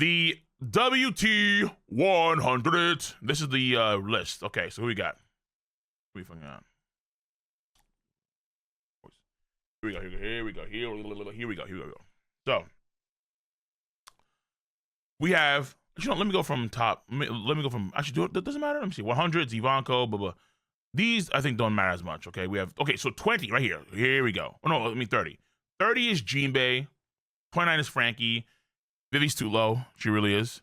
The WT 100. This is the list. Okay, so who we got? Who we fucking got? Here we go. So we have. Let me go from top. Let me go from. Actually, that doesn't matter. Let me see. 100, Ivanko, blah blah. These I think don't matter as much. Okay, we have. Okay, so 20 right here. Here we go. Oh no, I mean 30. 30 is Jinbei. 29 is Frankie. Vivi's too low. She really is.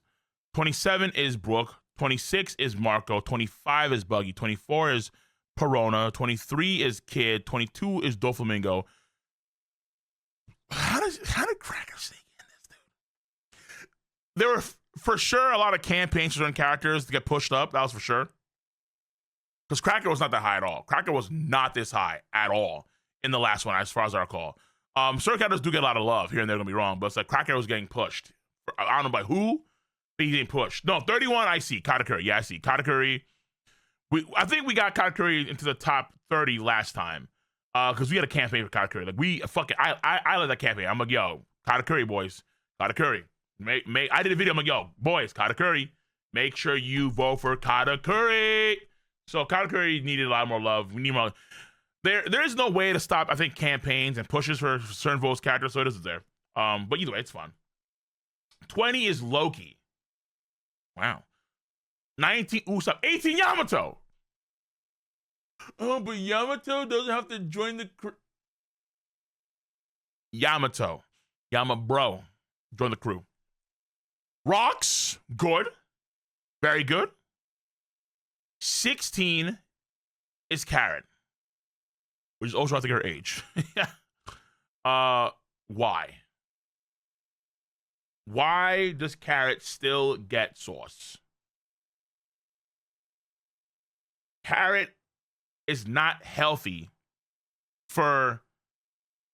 27 is Brooke. 26 is Marco. 25 is Buggy. 24 is Perona. 23 is Kid. 22 is Doflamingo. How did Cracker sneak in this, dude? There were for sure a lot of campaigns for certain characters to get pushed up. That was for sure. Because Cracker was not that high at all. Cracker was not this high at all in the last one, as far as I recall. Certain characters do get a lot of love here and there, don't be wrong, but it's like Cracker was getting pushed. I don't know by who, but he's getting pushed. No, 31, I see. Katakuri. Yeah, I see. Katakuri. I think we got Katakuri into the top 30 last time. Because we had a campaign for Katakuri. Like, I like that campaign. I'm like, yo, Katakuri, boys. Katakuri. I did a video. I'm like, yo, boys, Katakuri. Make sure you vote for Katakuri. So Katakuri needed a lot more love. We need more. There is no way to stop, I think, campaigns and pushes for certain votes characters, so it isn't there. But either way, it's fun. 20 is Loki. Wow. 19 Usopp. 18 Yamato. Oh, but Yamato doesn't have to join the crew. Yamato. Bro. Join the crew. Rocks. Good. Very good. 16 is Carrot. Which is also, I think, her age. Why? Why does Carrot still get sauce? Carrot is not healthy for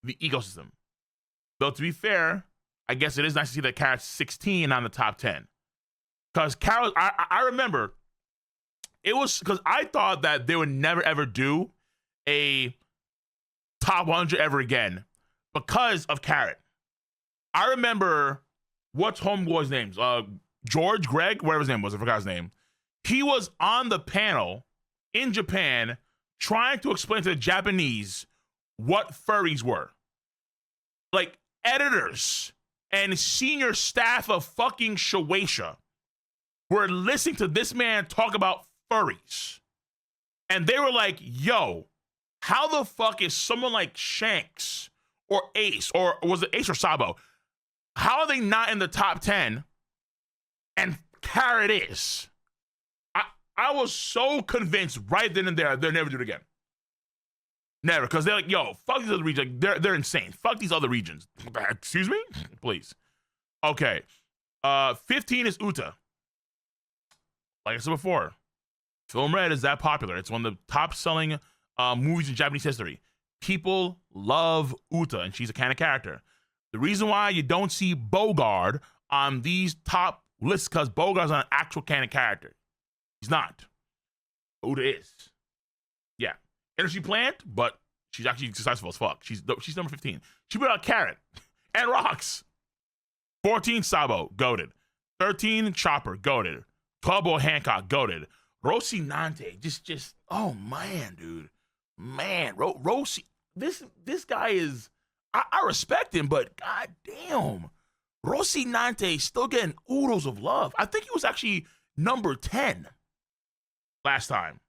the ecosystem. Though, to be fair, I guess it is nice to see that Carrot's 16 on the top 10. Because Carrot, I remember, it was because I thought that they would never ever do a top 100 ever again because of Carrot. I remember what's Homeboy's names? Greg, whatever his name was, I forgot his name. He was on the panel in Japan trying to explain to the Japanese what furries were. Like, editors and senior staff of fucking Shueisha were listening to this man talk about furries. And they were like, yo, how the fuck is someone like Shanks or Ace, or was it Ace or Sabo? How are they not in the top 10 and Carrot is? I was so convinced right then and there they'll never do it again. Never, because they're like, yo, fuck these other regions. They're insane. Fuck these other regions. Excuse me? Please. Okay. 15 is Uta. Like I said before, Film Red is that popular. It's one of the top selling movies in Japanese history. People love Uta, and she's a kind of character. The reason why you don't see Bogard on these top lists because Bogart's not an actual canon character. He's not. Uta is. Yeah. Energy plant, but she's actually successful as fuck. She's number 15. She put out Carrot and Rocks. 14, Sabo, goated. 13, Chopper, goated. 12, Hancock, goated. Rocinante, just, oh man, dude. Man, Rocy, this guy is, I respect him, but goddamn. Rocinante still getting oodles of love. I think he was actually number 10 last time.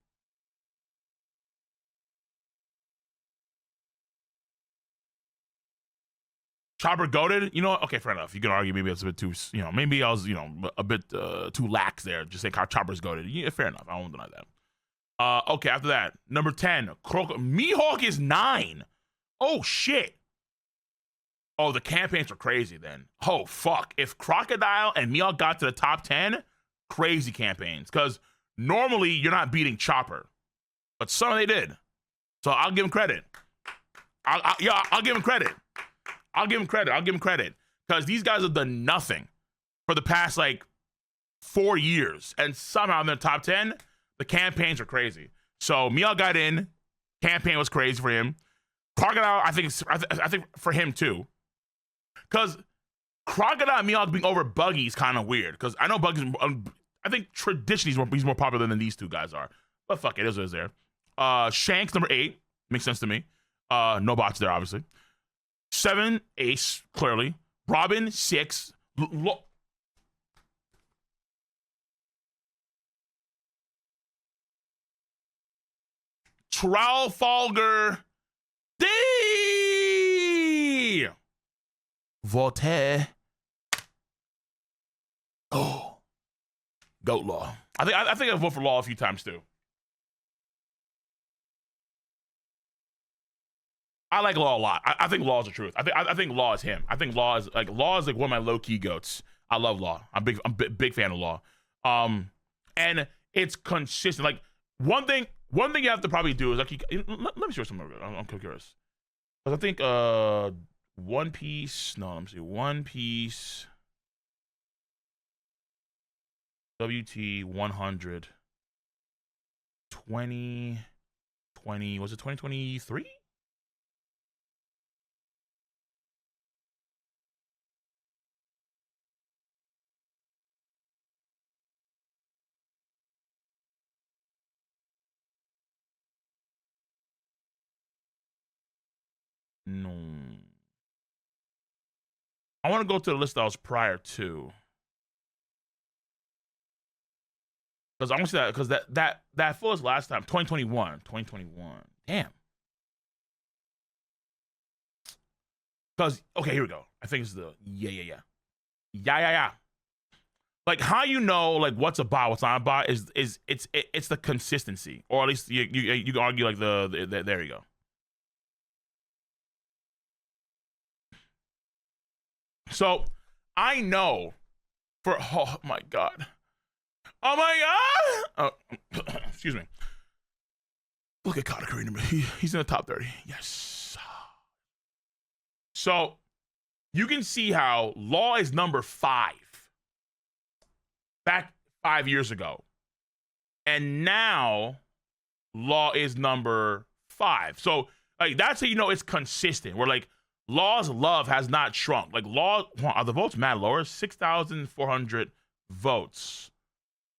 Chopper goated, you know what? Okay, fair enough. You can argue maybe it's a bit too, maybe I was, a bit too lax there. Just say Chopper's goated. Yeah, fair enough. I won't deny that. Okay, after that, number 10, Mihawk is 9. Oh, shit. Oh, the campaigns are crazy then. Oh, fuck. If Crocodile and Mihawk got to the top 10, crazy campaigns. Because normally you're not beating Chopper. But some they did. So I'll give him credit. I'll give him credit. I'll give him credit. Because these guys have done nothing for the past, 4 years. And somehow in the top 10, the campaigns are crazy. So Mihawk got in. Campaign was crazy for him. Crocodile, I think for him too. Because Crocodile Mihawk being over Buggy is kind of weird because I know Buggy's. I think traditionally he's more popular than these two guys are. But fuck it, is what it is there. Shanks number 8 makes sense to me. No bots there, obviously. 7, Ace, clearly. Robin, 6. Trafalgar D. Voltaire. Oh, Goat Law. I think I've voted for Law a few times too. I like Law a lot. I think Law is the truth. I think Law is him. I think Law is like one of my low key goats. I love Law. I'm big fan of Law. And it's consistent. Like one thing you have to probably do is like let me see what's something. I'm curious. Because I think One Piece. No, let me see. One Piece. WT 100. 2020. Was it 2023? No. I want to go to the list that was prior to. Because I want to see that, because that was last time, 2021. Damn. Because, okay, here we go. I think it's the, yeah. Like, how you know, like, what's a bot, what's not a bot, is it's the consistency. Or at least you can argue, like, the there you go. So, I know for, oh my God. Oh my God! Oh, excuse me. Look at Katakuri. He's in the top 30. Yes. So, you can see how Law is number 5. Back 5 years ago. And now, Law is number 5. So, like, that's how you know it's consistent. Where, like, Law's love has not shrunk. Like, Law, are the votes mad lower? 6,400 votes.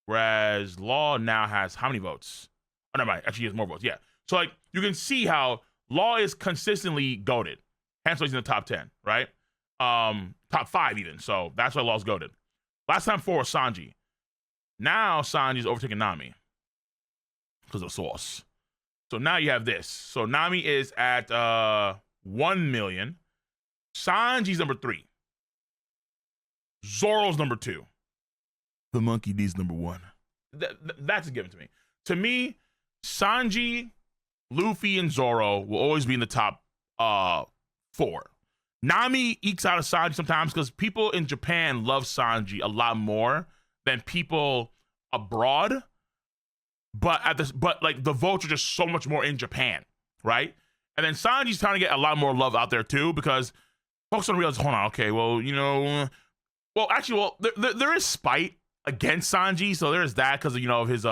Whereas Law now has how many votes? Oh, never mind. Actually, he has more votes. Yeah. So, like, you can see how Law is consistently goated. Hence why he's in the top 10, right? Top 5 even. So that's why Law's goated. Last time 4 was Sanji. Now Sanji's overtaking Nami because of Sauce. So now you have this. So Nami is at 1 million. Sanji's number 3. Zoro's number 2. The Monkey D's number 1. That's a given to me. To me, Sanji, Luffy, and Zoro will always be in the top 4. Nami ekes out of Sanji sometimes because people in Japan love Sanji a lot more than people abroad. But like the votes are just so much more in Japan, right? And then Sanji's trying to get a lot more love out there too because folks don't realize. Hold on, okay, well, there is spite against Sanji, so there's that because of his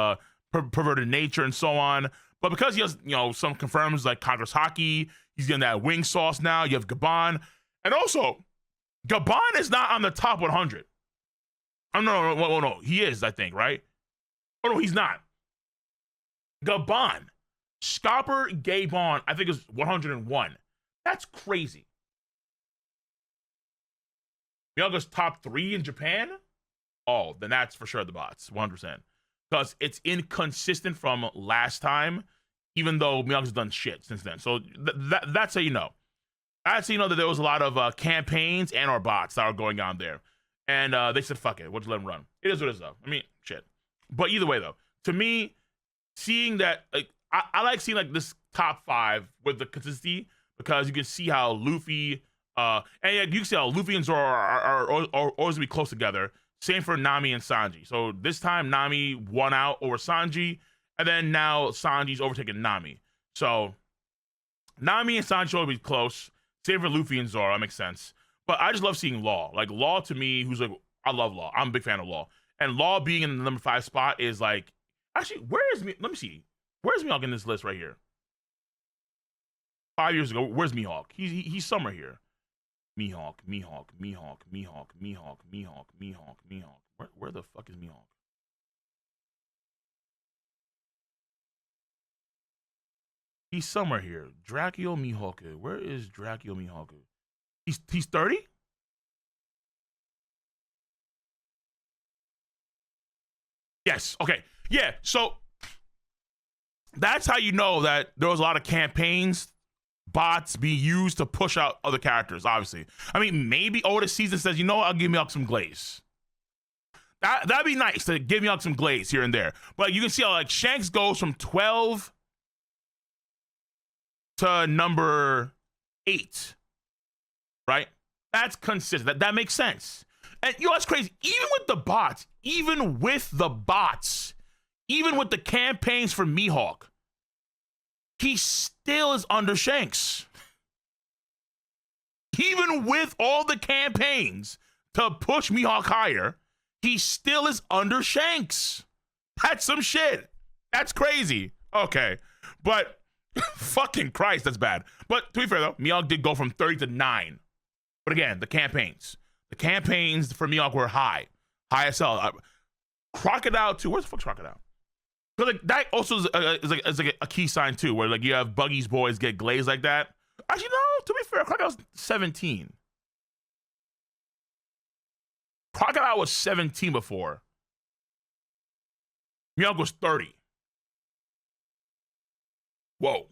perverted nature and so on. But because he has some confirms like Congress Hockey, he's getting that wing sauce now. You have Gabon, and also Gabon is not on the top 100. Oh no, he is, I think, right? Oh no, he's not. Gabon, Scopper Gabon, I think is 101. That's crazy. Miyaga's top 3 in Japan. Oh, then that's for sure the bots, 100%. Because it's inconsistent from last time, even though Miyaga's done shit since then. So that's how you know. That's how you know that there was a lot of campaigns and or bots that are going on there. And they said, fuck it, we'll just let them run. It is what it is, though. I mean, shit. But either way, though, to me, seeing that, like, I like seeing like this top 5 with the consistency because you can see how Luffy, and yeah, you can see how Luffy and Zoro are always be close together. Same for Nami and Sanji. So this time Nami won out over Sanji, and then now Sanji's overtaking Nami. So Nami and Sanji will be close. Same for Luffy and Zoro. That makes sense. But I just love seeing Law. Like Law to me, who's like, I love Law. I'm a big fan of Law. And Law being in the number 5 spot is like, actually, where is me? Let me see. Where's Mihawk in this list right here? 5 years ago, where's Mihawk? He's somewhere here. Mihawk, Mihawk, Mihawk, Mihawk, Mihawk, Mihawk, Mihawk, Mihawk. Where the fuck is Mihawk? He's somewhere here. Dracula Mihawk. Where is Dracula Mihawk? He's 30? Yes. Okay. Yeah. So that's how you know that there was a lot of campaigns, bots being used to push out other characters, obviously. I mean, maybe over the season says, you know what, I'll give me out some glaze. That'd be nice to give me out some glaze here and there. But you can see how like Shanks goes from 12 to number 8. Right? That's consistent. That makes sense. And you know what's crazy? Even with the bots, even with the campaigns for Mihawk, he still is under Shanks. Even with all the campaigns to push Mihawk higher, he still is under Shanks. That's some shit. That's crazy. Okay. But fucking Christ, that's bad. But to be fair though, Mihawk did go from 30 to 9. But again, the campaigns for Mihawk were high as hell. Crocodile too. Where's the fuck's Crocodile? Because like that also is like a key sign too, where like you have Buggy's boys get glazed like that. Actually, no. To be fair, Crocodile's 17. Crocodile was 17 before. Mihawk was 30. Whoa.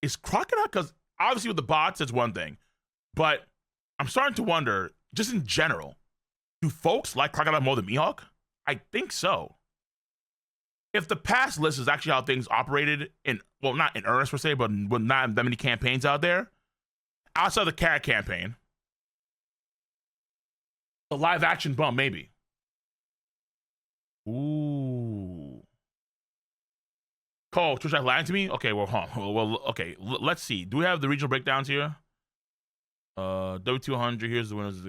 Is Crocodile, because obviously with the bots, it's one thing. But I'm starting to wonder, just in general, do folks like Crocodile more than Mihawk? I think so. If the past list is actually how things operated well, not in earnest per se, but with not that many campaigns out there, outside the Carrot campaign, the live action bump, maybe. Ooh. Cole, Twitch lying to me? Okay, well, okay. Let's see. Do we have the regional breakdowns here? W200. Here's the winners.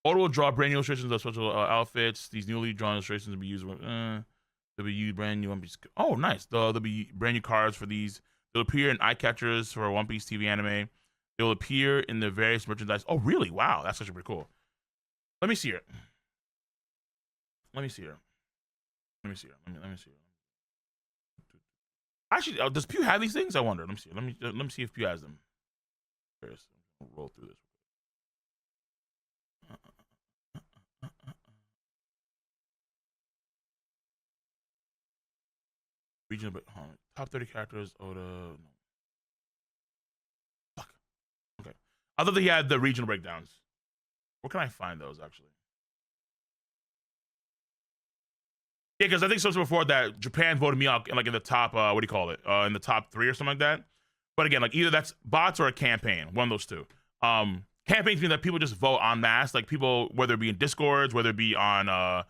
Auto will draw brand new illustrations of special outfits. These newly drawn illustrations will be used. They'll be used brand new One Piece. Oh, nice. There'll be brand new cards for these. They'll appear in eye catchers for One Piece TV anime. They'll appear in the various merchandise. Oh, really? Wow, that's actually pretty cool. Let me see it. Let me see it. Let me see it. Actually, does Pew have these things? I wonder. Let me see. Let me see if Pew has them. First, I'll roll through this. Regional, but top 30 characters. No. Fuck. Okay. I thought he had the regional breakdowns. Where can I find those actually? Yeah, because I think something before that Japan voted me out like in the top what do you call it? In the top 3 or something like that. But again, like either that's bots or a campaign, one of those two. Campaigns mean that people just vote en masse, like people, whether it be in Discords, whether it be on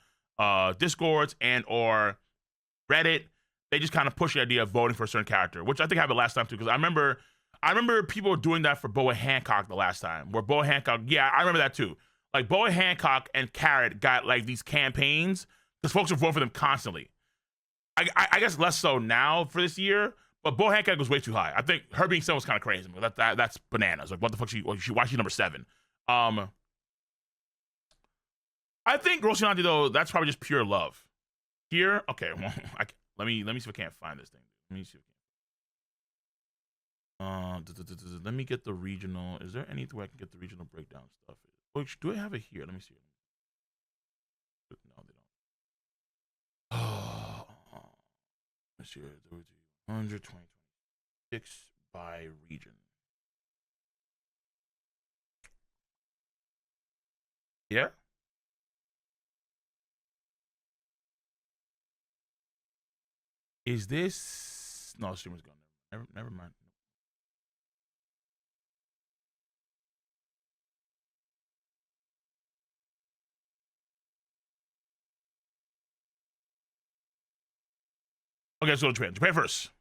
Discords and or Reddit, they just kind of push the idea of voting for a certain character, which I think happened last time too. Because I remember people were doing that for Boa Hancock the last time, where Boa Hancock, yeah, I remember that too. Like Boa Hancock and Carrot got like these campaigns because folks were voting for them constantly. I guess less so now for this year, but Boa Hancock was way too high. I think her being 7 was kind of crazy. That's bananas. Like what the fuck? Why she number 7? I think Rocinante though, that's probably just pure love. Here, okay. Well, let me see if I can't find this thing. Let me see if I can. Let me get the regional. Is there anything where I can get the regional breakdown stuff? Do I have it here? Let me see. No, they don't. Oh, let's see. 126 by region. Yeah. Is this? No, streamer's gone. Never mind. Okay, let's go to Japan. Japan first.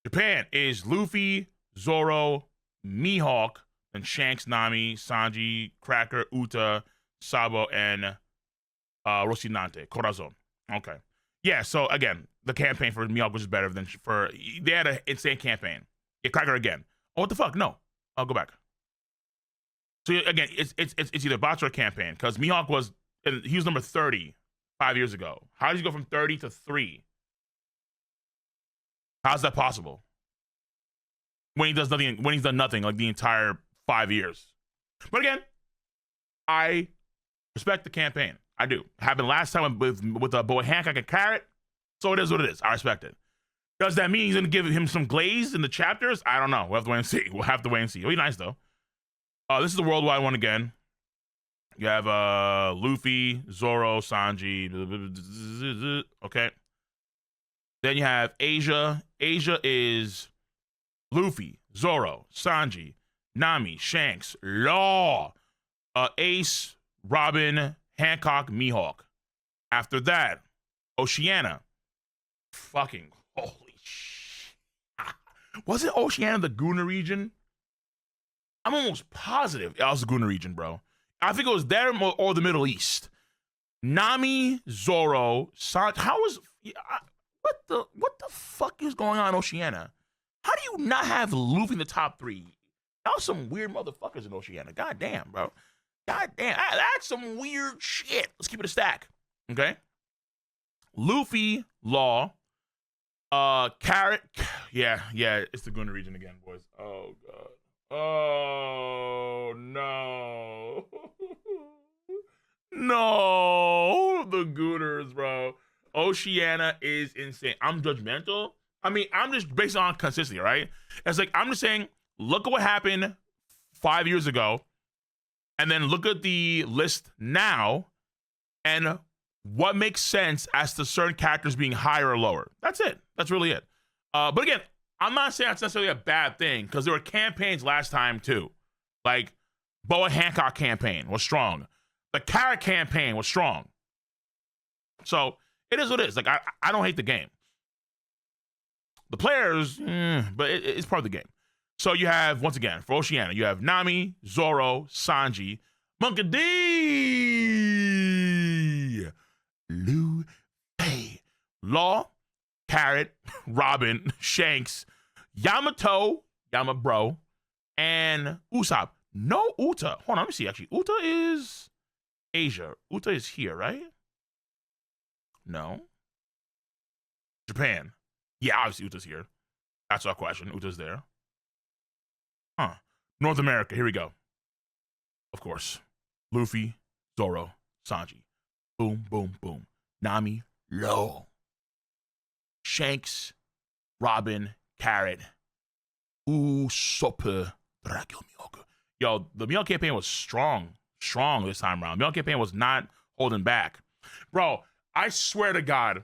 Japan is Luffy, Zoro, Mihawk, and Shanks, Nami, Sanji, Cracker, Uta, Sabo, and Rocinante, Corazon. Okay. Yeah, so again, the campaign for Miyako was better than for. They had an insane campaign. Yeah, Cracker again. Oh, what the fuck? No, I'll go back. So again, it's either bots or a campaign because Mihawk he was number 30 5 years ago. How did he go from 30 to 3? How's that possible? When he's done nothing like the entire 5 years. But again, I respect the campaign. I do. Happened last time with Boa Hancock and Carrot. So it is what it is. I respect it. Does that mean he's gonna give him some glaze in the chapters? I don't know. We'll have to wait and see. It'll be nice though. This is the worldwide one again. You have Luffy, Zoro, Sanji. Okay. Then you have Asia. Asia is Luffy, Zoro, Sanji, Nami, Shanks, Law, Ace, Robin, Hancock, Mihawk. After that, Oceania. Fucking holy shit. Wasn't Oceania the Guna region? I'm almost positive it was the Guna region, bro. I think it was there or the Middle East. Nami, Zoro, Sanji. What the fuck is going on in Oceania? How do you not have Luffy in the top 3? Y'all some weird motherfuckers in Oceania. God damn, bro. God damn. That's some weird shit. Let's keep it a stack. Okay? Luffy, Law, Carrot. Yeah, it's the Guna region again, boys. Oh, God. Oh, no. No. The Gooners, bro. Oceania is insane. I'm judgmental. I mean, I'm just based on consistency, right? It's like, I'm just saying, look at what happened 5 years ago, and then look at the list now, and what makes sense as to certain characters being higher or lower. That's it. That's really it. But again, I'm not saying that's necessarily a bad thing, because there were campaigns last time, too. Like, Boa Hancock campaign was strong. The Carrot campaign was strong. So, it is what it is. Like, I don't hate the game. The players, but it's part of the game. So you have, once again, for Oceania, you have Nami, Zoro, Sanji, Monkey D, Luffy, Law, Carrot, Robin, Shanks, Yamato, Yamabro, and Usopp. No Uta. Hold on, let me see, actually. Uta is Asia. Uta is here, right? No. Japan. Yeah, obviously Uta's here. That's our question. Uta's there. Huh. North America. Here we go. Of course. Luffy, Zoro, Sanji. Boom, boom, boom. Nami, Law. Shanks, Robin, Carrot, Usopp, Dragul Miyako. Yo, the Miyako campaign was strong this time around. Miyako campaign was not holding back. Bro, I swear to God,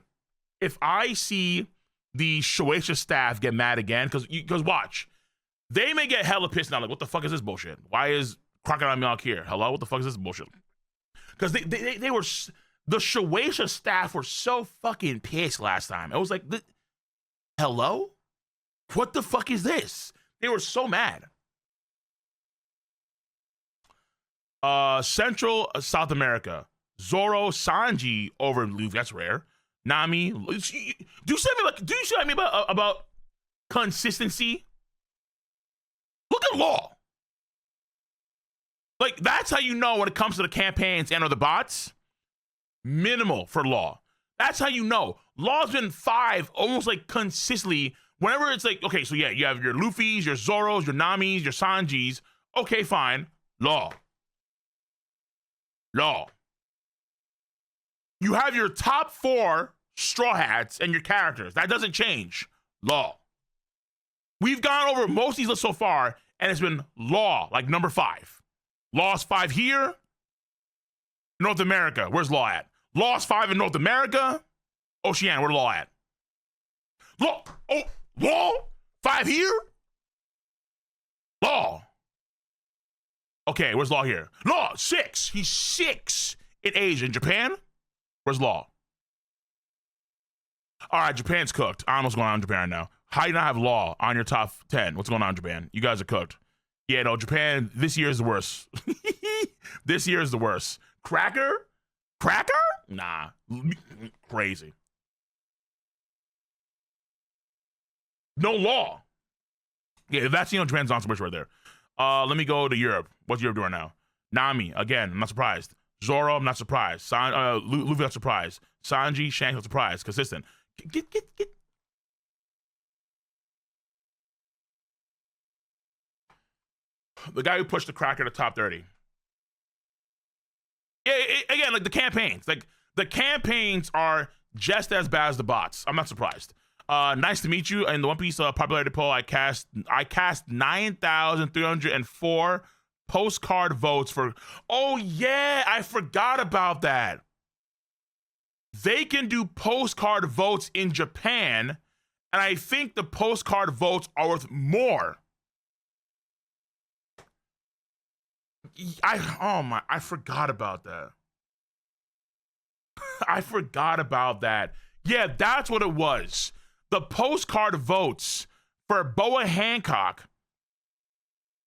if I see the Shueisha staff get mad again, because watch, they may get hella pissed now. Like, what the fuck is this bullshit? Why is Crocodile Miyako here? Hello, what the fuck is this bullshit? Because they were, the Shueisha staff were so fucking pissed last time. It was like, hello, what the fuck is this? They were so mad. Central South America, Zoro, Sanji over Luffy. That's rare. Nami, do you see what I mean about consistency? Look at Law. Like, that's how you know when it comes to the campaigns and or the bots. Minimal for Law. That's how you know. Law's been 5 almost like consistently. Whenever it's like, okay, so yeah, you have your Luffy's, your Zoros, your Namis, your Sanjis. Okay, fine. Law. You have your top 4 Straw Hats and your characters. That doesn't change. Law. We've gone over most of these lists so far, and it's been Law, like number 5. Law's 5 here. North America, where's Law at? Law's 5 in North America. Oceania, where's Law at? Law? 5 here? Law. Okay, where's Law here? Law, 6. He's 6 in Asia. In Japan, where's Law? All right, Japan's cooked. I don't know what's going on in Japan now. How do you not have Law on your top 10? What's going on in Japan? You guys are cooked. Yeah, no, Japan, this year is the worst. This year is the worst. Cracker? Nah. Crazy. No law. Yeah, that's, Japan's on switch right there. Let me go to Europe. What's Europe doing now? Nami, again, I'm not surprised. Zoro, I'm not surprised. Luffy, not surprised. Sanji, Shanks, not surprised. Consistent. Get. The guy who pushed the cracker to top 30. Yeah, again, like the campaigns. Like, the campaigns are just as bad as the bots. I'm not surprised. Nice to meet you. In the One Piece popularity poll, I cast 9,304 postcard votes for. Oh yeah, I forgot about that. They can do postcard votes in Japan, and I think the postcard votes are worth more. I forgot about that. I forgot about that. Yeah, that's what it was. The postcard votes for Boa Hancock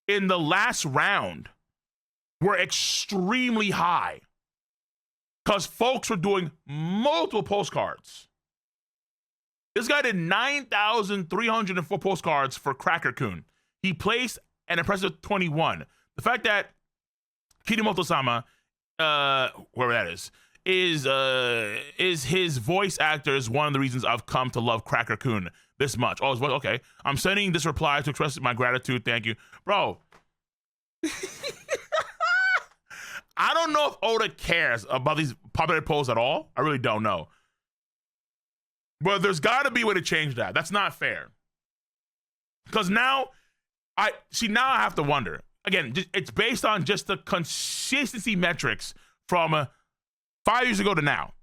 in the last round were extremely high because folks were doing multiple postcards. This guy did 9,304 postcards for Cracker Kun. He placed an impressive 21. The fact that Kinomoto-sama, whoever that is his voice actor is one of the reasons I've come to love Cracker Kun this much. Oh, okay. I'm sending this reply to express my gratitude. Thank you. Bro. I don't know if Oda cares about these popular polls at all. I really don't know. But there's got to be a way to change that. That's not fair. Because now I have to wonder. Again, it's based on just the consistency metrics from 5 years ago to now.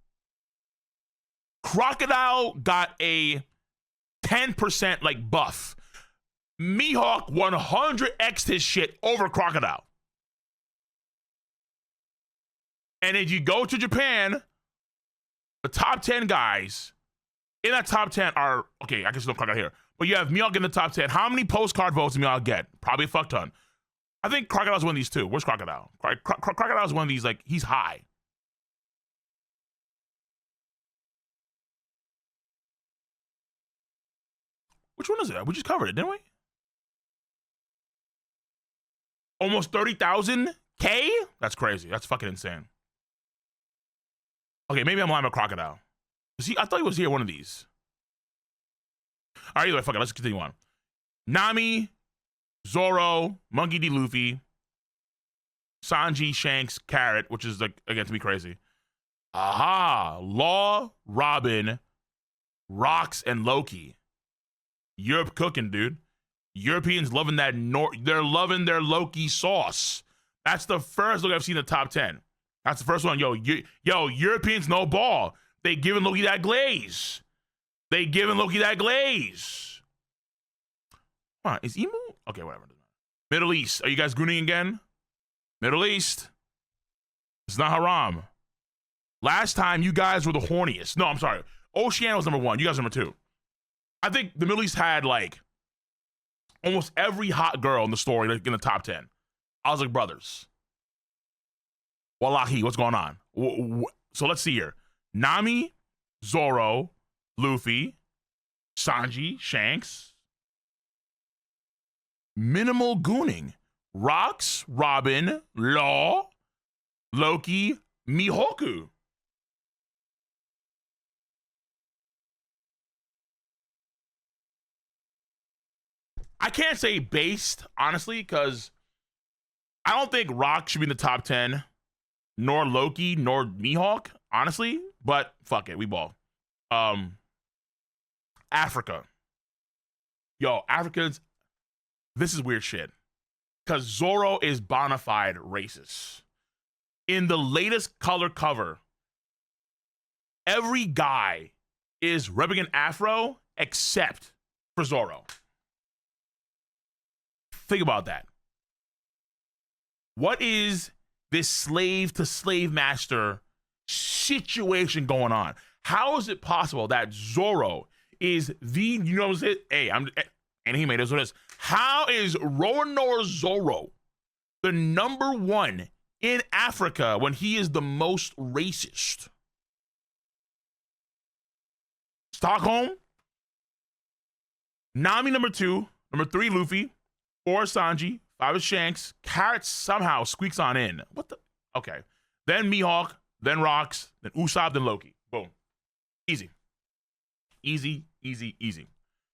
Crocodile got a 10% like buff. Mihawk 100x'd his shit over Crocodile. And if you go to Japan, the top 10 guys in that top 10 are, okay, I guess no Crocodile here, but you have Mihawk in the top 10. How many postcard votes did Mihawk get? Probably a fuck ton. I think Crocodile's one of these too. Where's Crocodile? Crocodile's one of these, like, he's high. Which one is it? We just covered it, didn't we? Almost 30,000 K? That's crazy. That's fucking insane. Okay, maybe I'm lying about Crocodile. I thought he was here one of these. All right, either way, fuck it. Let's continue on. Nami, Zoro, Monkey D. Luffy, Sanji, Shanks, Carrot, which is, like, again, to be crazy. Aha! Law, Robin, Rocks, and Loki. Europe cooking, dude. Europeans loving that. They're loving their Loki sauce. That's the first look I've seen in the top 10. That's the first one. Yo, Europeans no ball. They giving Loki that glaze. Huh, is Emu? Okay, whatever. Middle East. Are you guys gooning again? Middle East. It's not haram. Last time you guys were the horniest. No, I'm sorry. Oceania was number 1. You guys are number 2. I think the Middle East had, like, almost every hot girl in the story, like, in the top 10. I was like, brothers. Wallahi, what's going on? So let's see here. Nami, Zoro, Luffy, Sanji, Shanks. Minimal gooning. Rocks, Robin, Law, Loki, Mihoku. I can't say based, honestly, because I don't think Rock should be in the top 10, nor Loki, nor Mihawk, honestly. But fuck it, we ball. Africa. Yo, Africans, this is weird shit. Because Zoro is bona fide racist. In the latest color cover, every guy is repping an afro except for Zoro. Think about that. What is this slave to slave master situation going on? How is it possible that Zoro is the, and he made this what it is. How is Roronoa Zoro the number 1 in Africa when he is the most racist? Stockholm? Nami number 2, number 3 Luffy, 4 Sanji, 5 is Shanks. Carrot somehow squeaks on in. What the? Okay. Then Mihawk, then Rocks, then Usopp, then Loki. Boom. Easy. Easy, easy, easy.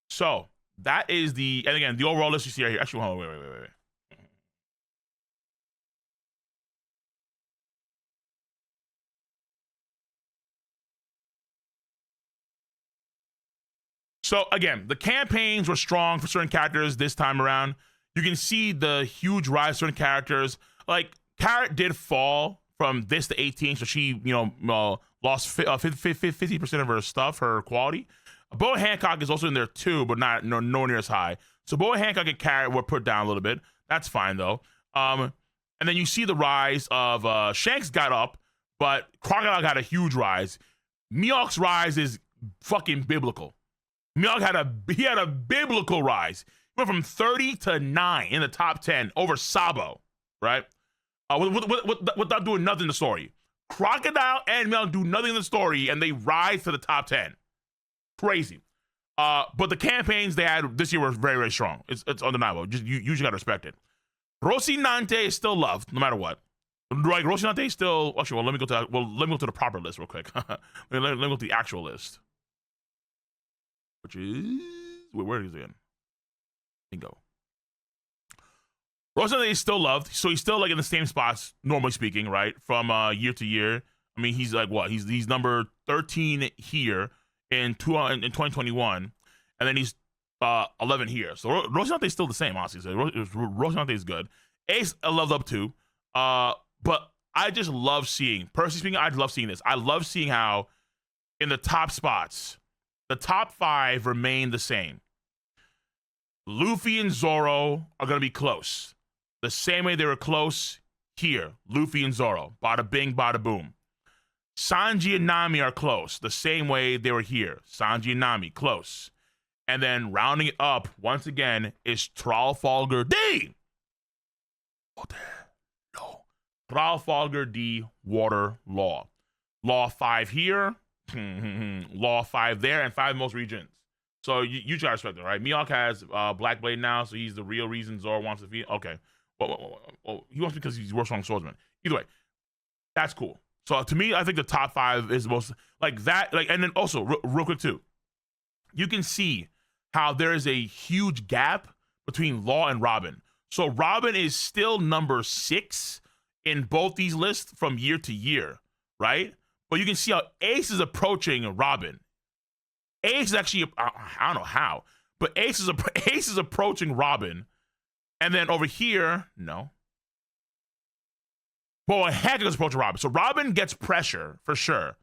So that is and again, the overall list you see right here. Actually, hold on, wait. So again, the campaigns were strong for certain characters this time around. You can see the huge rise of certain characters. Like Carrot did fall from this to 18, so she, lost 50% of her stuff, her quality. Boa Hancock is also in there too, but nowhere near as high. So Boa Hancock and Carrot were put down a little bit. That's fine though. And then you see the rise of Shanks got up, but Crocodile got a huge rise. Mihawk's rise is fucking biblical. Mihawk had a biblical rise. He went from 30 to 9 in the top 10 over Sabo, right? Without doing nothing in the story. Crocodile and Mihawk do nothing in the story, and they rise to the top 10. Crazy. But the campaigns they had this year were very, very strong. It's undeniable. You just gotta respect it. Rocinante is still loved, no matter what. Like Rocinante is still. Actually, let me go to the proper list real quick. let me go to the actual list. Which is where is it again? Bingo. Rocinante is still loved, so he's still like in the same spots, normally speaking, right? From year to year. I mean, he's like what? He's number 13 here in 2021, and then he's 11 here. So Rocinante is still the same, honestly. So Rocinante is good. Ace I loved up too, but I just love seeing. Personally speaking, I love seeing this. I love seeing how in the top spots. The top 5 remain the same. Luffy and Zoro are going to be close. The same way they were close here. Luffy and Zoro. Bada bing, bada boom. Sanji and Nami are close. The same way they were here. Sanji and Nami, close. And then rounding it up, once again, is Trafalgar D. No. Trafalgar D, Water Law. Law 5 here. Law 5 there, and 5 in most regions. So you try to respect it, right? Mihawk has Black Blade now, so he's the real reason Zoro wants to defeat. Okay. Well, he wants because he's a strong swordsman. Either way, that's cool. So to me, I think the top 5 is the most like that. Like, and then also real quick too, you can see how there is a huge gap between Law and Robin. So Robin is still number 6 in both these lists from year to year, right? But you can see how Ace is approaching Robin. Ace is actually, I don't know how, but Ace is approaching Robin. And then over here, no. Boa Hancock is approaching Robin. So Robin gets pressure for sure.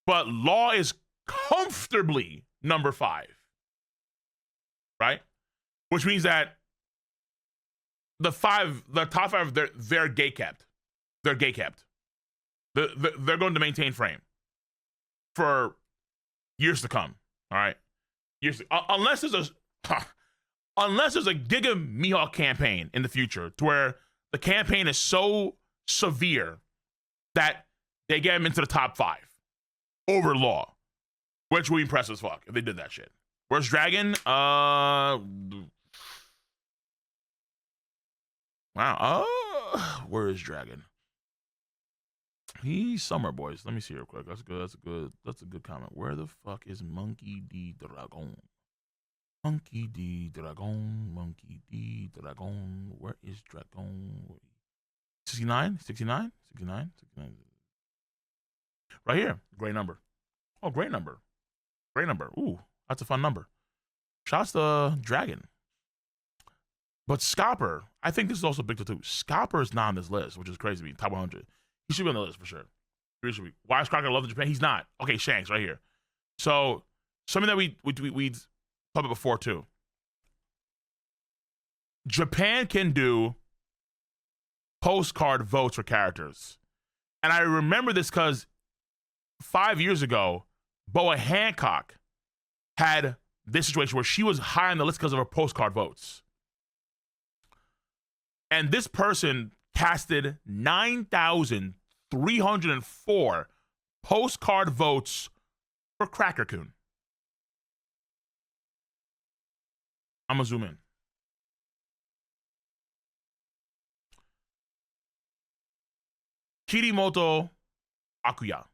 But Law is comfortably number 5. Right? Which means that the top 5, they're gate kept. They're gate kept. They're going to maintain frame for years to come. All right, unless there's a Giga Mihawk campaign in the future, to where the campaign is so severe that they get him into the top 5 over Law, which would be impressive as fuck if they did that shit. Where's Dragon? Wow. Where is Dragon? He's somewhere, boys. Let me see real quick. That's a good comment. Where the fuck is Monkey D. Dragon? Monkey D. Dragon. Monkey D. Dragon. Where is Dragon? 69? 69? 69? 69. Right here. Great number. Oh, great number. Great number. Ooh, that's a fun number. Shouts to Dragon. But Scopper, I think this is also big too. Scopper is not on this list, which is crazy to me. Top 100. He should be on the list for sure. He should be. Why is Crocker loved in Japan? He's not. Okay, Shanks right here. So something that we talked about before too. Japan can do postcard votes for characters. And I remember this because 5 years ago, Boa Hancock had this situation where she was high on the list because of her postcard votes. And this person casted 9,304 postcard votes for Cracker Coon. I'm gonna zoom in. Kirimoto Akuya.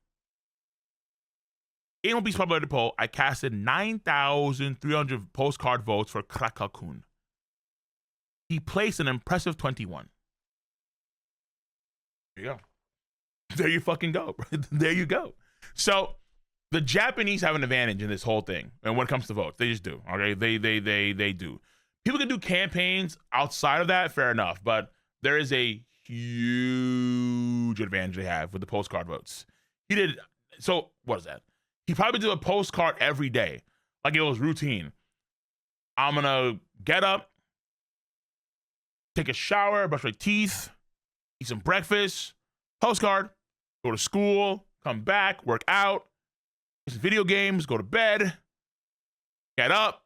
In One Piece popularity poll, I casted 9,300 postcard votes for Kraka-kun. He placed an impressive 21. There you go. There you fucking go. There you go. So the Japanese have an advantage in this whole thing. And when it comes to votes, they just do. Okay. They do. People can do campaigns outside of that, fair enough. But there is a huge advantage they have with the postcard votes. He did. So what is that? He probably did a postcard every day. Like it was routine. I'm gonna get up, take a shower, brush my teeth, eat some breakfast, postcard, go to school, come back, work out, play some video games, go to bed, get up,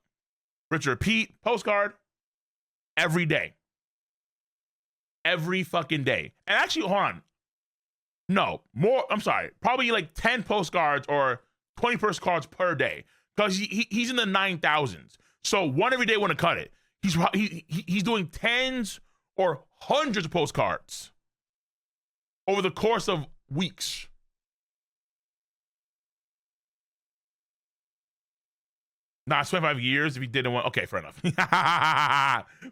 rinse and repeat, postcard, every day. Every fucking day. And actually, hold on. No, more, I'm sorry, probably like 10 postcards or 20 postcards per day. Because he's in the 9,000s. So one every day wouldn't cut it. He's doing tens or hundreds of postcards over the course of weeks. Nah, 25 years if he didn't want. Okay, fair enough.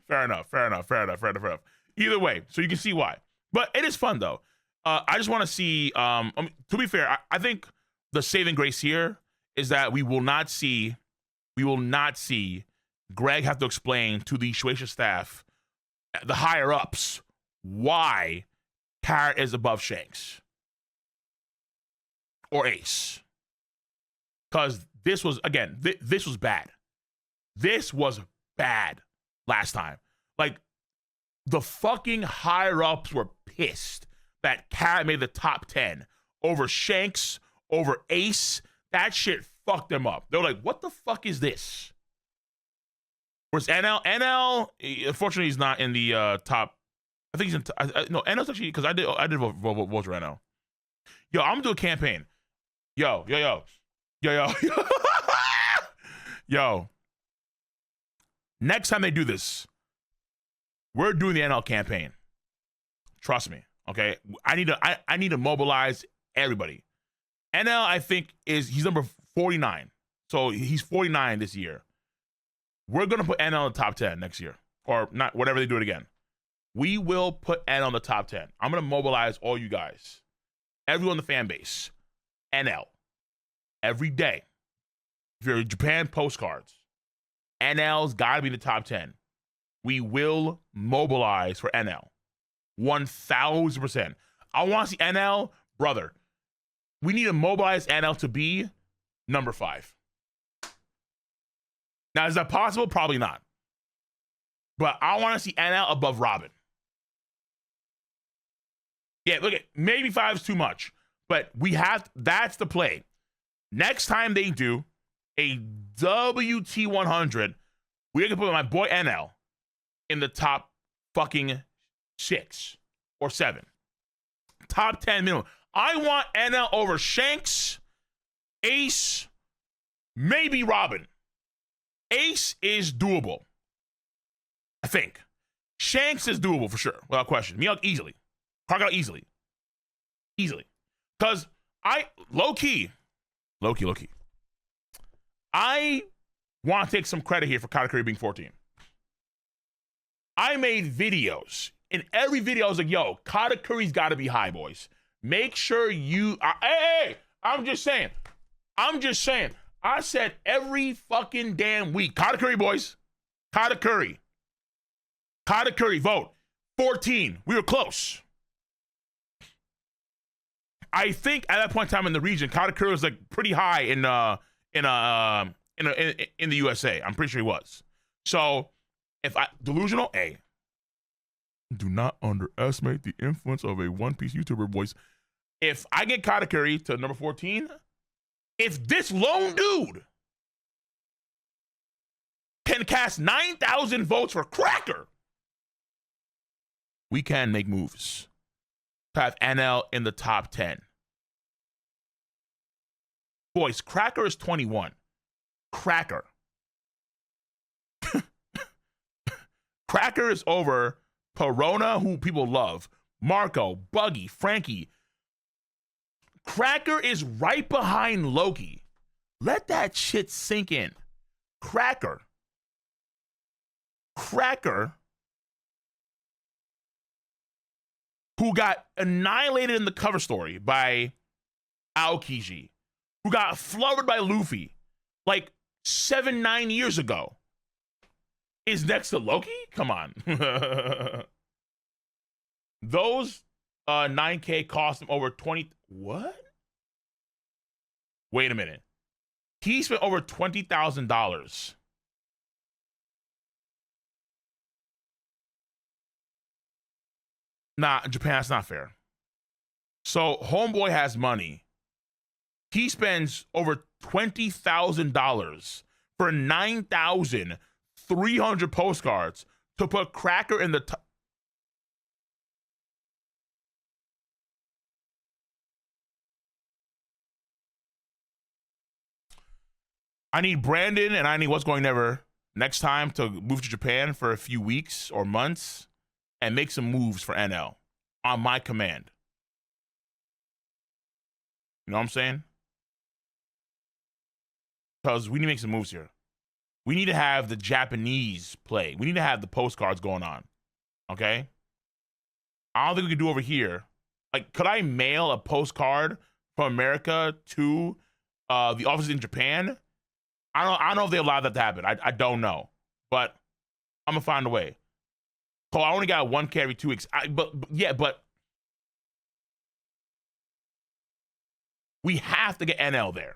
Fair enough. Either way, so you can see why. But it is fun though. I just want to see. To be fair, I think the saving grace here is that we will not see Greg have to explain to the Shueisha staff, the higher ups, why Carrot is above Shanks or Ace. Because this was, again, this was bad. This was bad last time. Like, the fucking higher ups were pissed that Carrot made the top 10 over Shanks, over Ace. That shit fucked them up. They were like, what the fuck is this? Whereas NL, unfortunately, he's not in the top. I think he's in. No, NL's actually, because I did vote for NL. Yo, I'm gonna do a campaign. Yo. Yo. Next time they do this, we're doing the NL campaign. Trust me. Okay. I need to mobilize everybody. NL, I think, he's number 49. So he's 49 this year. We're going to put NL in the top 10 next year. Or not, whatever they do it again. We will put NL in the top 10. I'm going to mobilize all you guys. Everyone in the fan base. NL. Every day. If you're Japan postcards, NL's got to be in the top 10. We will mobilize for NL. 1,000%. I want to see NL, brother. We need to mobilize NL to be number 5. Now, is that possible? Probably not. But I want to see NL above Robin. Yeah, look, maybe 5 is too much. But that's the play. Next time they do a WT100, we're going to put my boy NL in the top fucking 6 or 7. Top 10 minimum. I want NL over Shanks, Ace, maybe Robin. Ace is doable. I think. Shanks is doable for sure, without question. Mihawk easily. Crocodile easily. Because low-key. I want to take some credit here for Katakuri being 14. I made videos. In every video, I was like, yo, Katakuri's got to be high, boys. Make sure you... Hey, I'm just saying. I said every fucking damn week. Katakuri, boys. Katakuri, vote. 14. We were close. I think at that point in time in the region, Katakuri was like pretty high in the USA. I'm pretty sure he was. So, delusional, A. Do not underestimate the influence of a One Piece YouTuber, boys. If I get Katakuri to number 14, if this lone dude can cast 9,000 votes for Cracker, we can make moves to have NL in the top 10. Boys, Cracker is 21. Cracker. Cracker is over Perona, who people love, Marco, Buggy, Frankie. Cracker is right behind Loki. Let that shit sink in. Cracker, who got annihilated in the cover story by Aokiji, who got floored by Luffy like 7-9 years ago, is next to Loki? Come on. Those 9K cost him over 20. What? Wait a minute. He spent over $20,000. Nah, Japan, that's not fair. So homeboy has money. He spends over $20,000 for 9,300 postcards to put Cracker in the top. I need Brandon and I need What's Going Never next time to move to Japan for a few weeks or months and make some moves for NL on my command. You know what I'm saying? Because we need to make some moves here. We need to have the Japanese play. We need to have the postcards going on. Okay? I don't think we can do over here. Like, could I mail a postcard from America to the office in Japan? I don't know if they allowed that to happen. I don't know. But I'm going to find a way. So I only got 1K every 2 weeks. But we have to get NL there.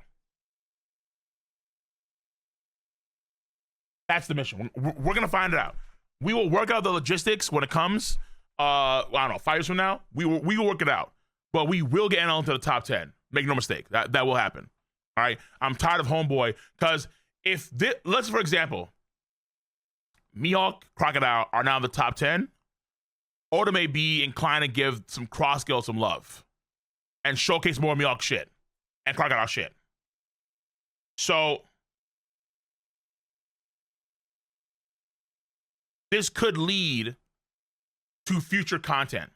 That's the mission. We're going to find it out. We will work out the logistics when it comes. I don't know, 5 years from now. We will work it out. But we will get NL into the top 10. Make no mistake. That will happen. All right. I'm tired of homeboy because if this, let's, for example, Mihawk, Crocodile are now in the top 10. Oda may be inclined to give some Crossgill some love and showcase more Mihawk shit and Crocodile shit. So this could lead to future content.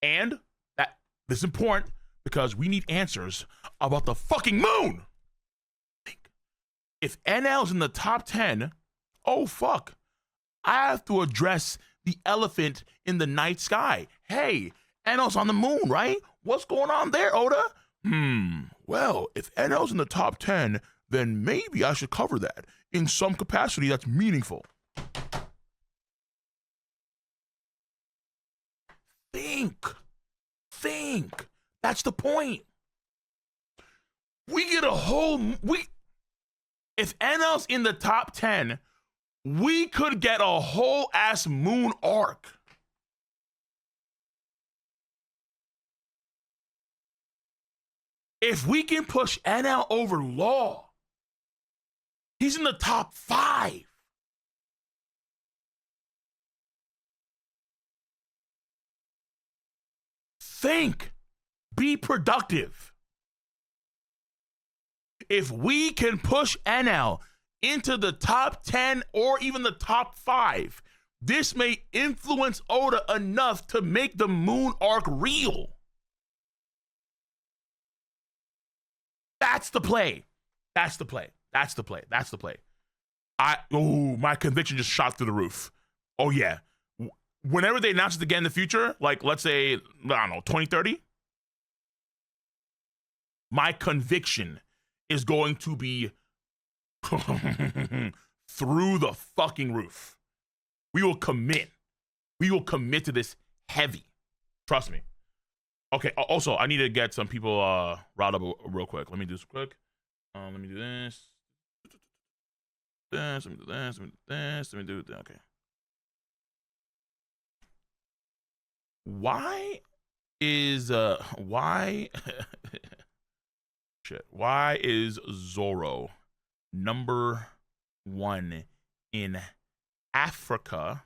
And that this is important because we need answers about the fucking moon. If NL's in the top 10, oh fuck, I have to address the elephant in the night sky. Hey, NL's on the moon, right? What's going on there, Oda? Well, if NL's in the top 10, then maybe I should cover that in some capacity that's meaningful. Think. That's the point. We get a whole, if NL's in the top 10, we could get a whole ass moon arc. If we can push NL over Law, he's in the top 5. Think. Be productive. If we can push NL into the top 10 or even the top 5, this may influence Oda enough to make the moon arc real. That's the play. My conviction just shot through the roof. Oh yeah. Whenever they announce it again in the future, like let's say, I don't know, 2030, my conviction is going to be through the fucking roof. We will commit to this heavy. Trust me. Okay, also, I need to get some people riled up real quick. Let me do this quick. Let me do this. Let me do this. Let me do this. Okay. Why is why is Zoro number 1 in Africa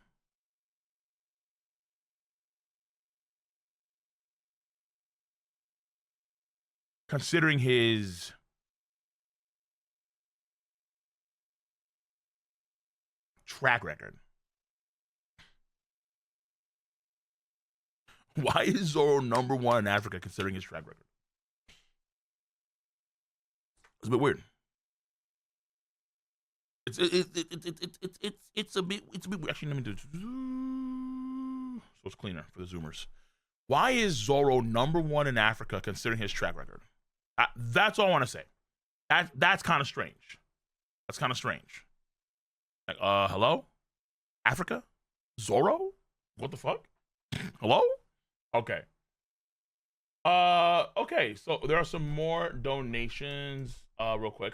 considering his track record? Why is Zoro #1 in Africa considering his track record? It's a bit weird. It's a bit weird. Actually, let me do it so it's cleaner for the zoomers. Why is Zoro #1 in Africa considering his track record? That's all I want to say. That's kind of strange. That's kind of strange. Like, hello? Africa? Zoro? What the fuck? Hello? Okay. Okay, so there are some more donations real quick.